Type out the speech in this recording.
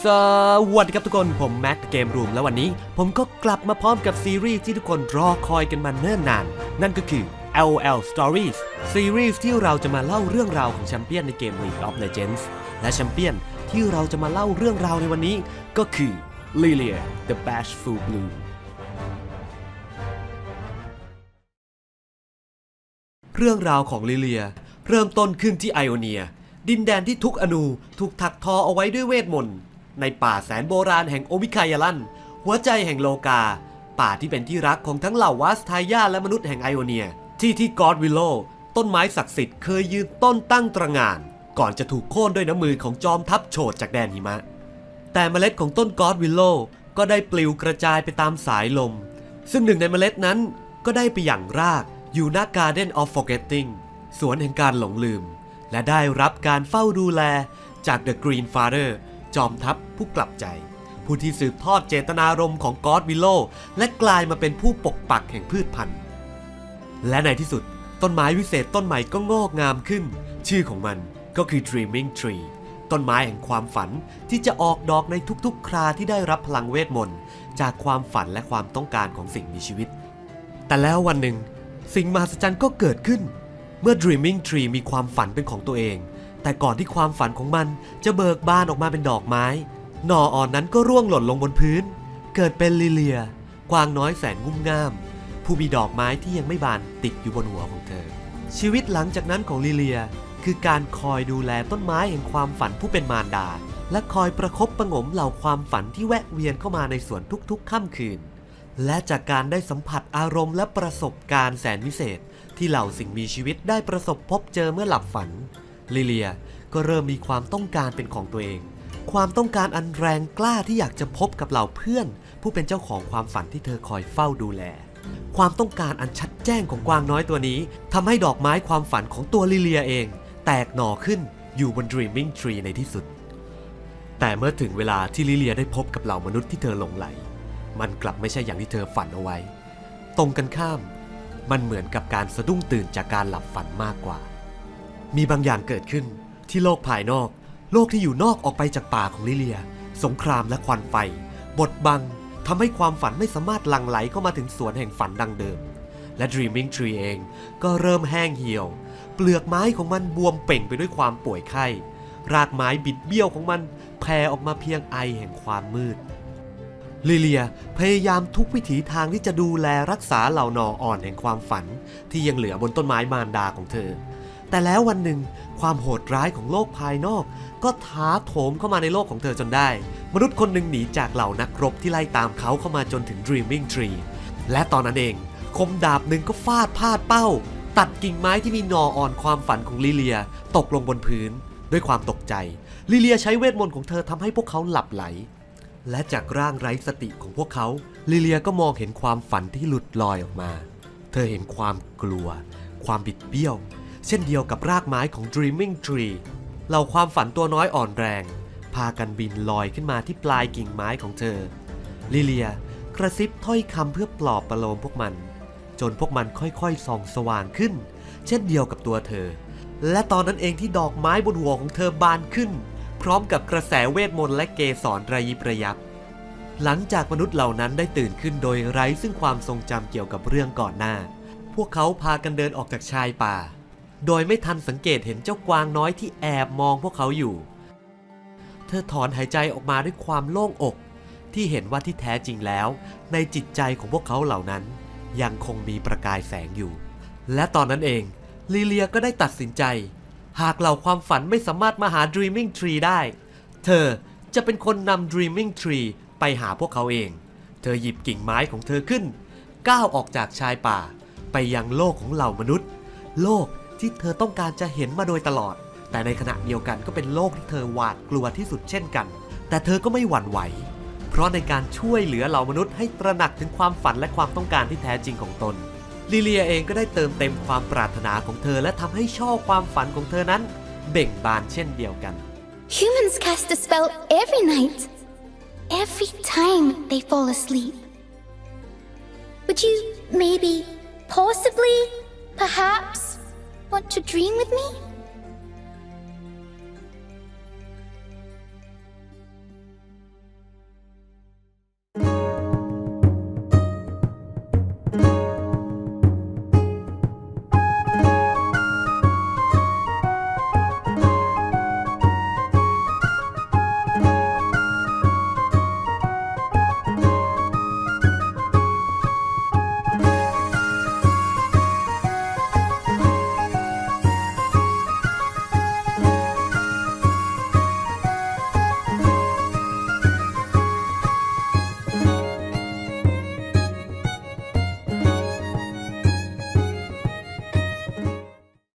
สวัสดีครับทุกคนผมแม็กเกมรูมแล้ววันนี้ผมก็กลับมาพร้อมกับซีรีส์ที่ทุกคนรอคอยกันมาเนิ่นนานนั่นก็คือ LOL Stories ซีรีส์ที่เราจะมาเล่าเรื่องราวของแชมเปี้ยนในเกม League of Legends และแชมเปี้ยนที่เราจะมาเล่าเรื่องราวในวันนี้ก็คือ Lilia the Bashful Blue เรื่องราวของลิเลียเริ่มต้นขึ้นที่ไอโอเนียดินแดนที่ทุกอนูถูกถักทอเอาไว้ด้วยเวทมนต์ในป่าแสนโบราณแห่งโอมิคายาลันหัวใจแห่งโลกาป่าที่เป็นที่รักของทั้งเหล่าวาสทายาและมนุษย์แห่งไอโอเนียที่กอดวิลโลต้นไม้ศักดิ์สิทธิ์เคยยืนต้นตั้งตระหง่านก่อนจะถูกโค่นด้วยน้ำมือของจอมทัพโฉดจากแดนหิมะแต่เมล็ดของต้นกอดวิลโลก็ได้ปลิวกระจายไปตามสายลมซึ่งหนึ่งในเมล็ดนั้นก็ได้ไปอย่างรากอยู่ณ Garden of Forgetting สวนแห่งการหลงลืมและได้รับการเฝ้าดูแลจาก The Green Father จอมทัพผู้กลับใจผู้ที่สืบทอดเจตนารมณ์ของกอดวิลโลและกลายมาเป็นผู้ปกปักแห่งพืชพันธุ์และในที่สุดต้นไม้วิเศษต้นใหม่ก็งอกงามขึ้นชื่อของมันก็คือ Dreaming Tree ต้นไม้แห่งความฝันที่จะออกดอกในทุกๆคราที่ได้รับพลังเวทมนต์จากความฝันและความต้องการของสิ่งมีชีวิตแต่แล้ววันหนึ่งสิ่งมหัศจรรย์ก็เกิดขึ้นเมื่อ Dreaming Tree มีความฝันเป็นของตัวเองแต่ก่อนที่ความฝันของมันจะเบิกบานออกมาเป็นดอกไม้หน่ออ่อนนั้นก็ร่วงหล่นลงบนพื้นเกิดเป็นลิเลียกวางน้อยแสนงุ่มง่ามผู้มีดอกไม้ที่ยังไม่บานติดอยู่บนหัวของเธอชีวิตหลังจากนั้นของลิเลียคือการคอยดูแลต้นไม้แห่งความฝันผู้เป็นมารดาและคอยประคบประหงมเหล่าความฝันที่แวะเวียนเข้ามาในสวนทุกๆค่ำคืนและจากการได้สัมผัสอารมณ์และประสบการณ์แสนวิเศษที่เหล่าสิ่งมีชีวิตได้ประสบพบเจอเมื่อหลับฝันลิเลียก็เริ่มมีความต้องการเป็นของตัวเองความต้องการอันแรงกล้าที่อยากจะพบกับเหล่าเพื่อนผู้เป็นเจ้าของความฝันที่เธอคอยเฝ้าดูแลความต้องการอันชัดแจ้งของกวางน้อยตัวนี้ทำให้ดอกไม้ความฝันของตัวลิเลียเองแตกหน่อขึ้นอยู่บน Dreaming Tree ในที่สุดแต่เมื่อถึงเวลาที่ลิเลียได้พบกับเหล่ามนุษย์ที่เธอหลงไหลมันกลับไม่ใช่อย่างที่เธอฝันเอาไว้ตรงกันข้ามมันเหมือนกับการสะดุ้งตื่นจากการหลับฝันมากกว่ามีบางอย่างเกิดขึ้นที่โลกภายนอกโลกที่อยู่นอกออกไปจากป่าของลิเลียสงครามและควันไฟบดบังทำให้ความฝันไม่สามารถหลั่งไหลเข้ามาถึงสวนแห่งฝันดังเดิมและ Dreaming Tree เองก็เริ่มแห้งเหี่ยวเปลือกไม้ของมันบวมเป่งไปด้วยความป่วยไข้รากไม้บิดเบี้ยวของมันแผ่ออกมาเพียงไอแห่งความมืดลิเลียพยายามทุกวิถีทางที่จะดูแลรักษาเหล่าหน่ออ่อนแห่งความฝันที่ยังเหลือบนต้นไม้มารดาของเธอแต่แล้ววันหนึ่งความโหดร้ายของโลกภายนอกก็ท้าโถมเข้ามาในโลกของเธอจนได้มนุษย์คนหนึ่งหนีจากเหล่านักรบที่ไล่ตามเขาเข้ามาจนถึง Dreaming Tree และตอนนั้นเองคมดาบหนึ่งก็ฟาดพลาดเป้าตัดกิ่งไม้ที่มีหน่ออ่อนความฝันของลิเลียตกลงบนพื้นด้วยความตกใจลิเลียใช้เวทมนต์ของเธอทำให้พวกเขาหลับไหลและจากร่างไร้สติของพวกเขาลิเลียก็มองเห็นความฝันที่หลุดลอยออกมาเธอเห็นความกลัวความบิดเบี้ยวเช่นเดียวกับรากไม้ของ Dreaming Tree เหล่าความฝันตัวน้อยอ่อนแรงพากันบินลอยขึ้นมาที่ปลายกิ่งไม้ของเธอลิเลียกระซิบถ้อยคำเพื่อปลอบประโลมพวกมันจนพวกมันค่อยๆส่องสว่างขึ้นเช่นเดียวกับตัวเธอและตอนนั้นเองที่ดอกไม้บนหัวของเธอบานขึ้นพร้อมกับกระแสเวทมนต์และเกสรระยิบระยับหลังจากมนุษย์เหล่านั้นได้ตื่นขึ้นโดยไร้ซึ่งความทรงจำเกี่ยวกับเรื่องก่อนหน้าพวกเขาพากันเดินออกจากชายป่าโดยไม่ทันสังเกตเห็นเจ้ากวางน้อยที่แอบมองพวกเขาอยู่เธอถอนหายใจออกมาด้วยความโล่งอกที่เห็นว่าที่แท้จริงแล้วในจิตใจของพวกเขาเหล่านั้นยังคงมีประกายแสงอยู่และตอนนั้นเองลิเลียก็ได้ตัดสินใจหากเหล่าความฝันไม่สามารถมาหา Dreaming Tree ได้เธอจะเป็นคนนำ Dreaming Tree ไปหาพวกเขาเองเธอหยิบกิ่งไม้ของเธอขึ้นก้าวออกจากชายป่าไปยังโลกของเหล่ามนุษย์โลกที่เธอต้องการจะเห็นมาโดยตลอดแต่ในขณะเดียวกันก็เป็นโลกที่เธอหวาดกลัวที่สุดเช่นกันแต่เธอก็ไม่หวั่นไหวเพราะในการช่วยเหลือเหล่ามนุษย์ให้ตระหนักถึงความฝันและความต้องการที่แท้จริงของตนลิเลียเองก็ได้เติมเต็มความปรารถนาของเธอและทำให้ช่อความฝันของเธอนั้นเบ่งบานเช่นเดียวกัน Humans cast a spell every night, every time they fall asleep. Would you maybe, possibly, perhaps, want to dream with me?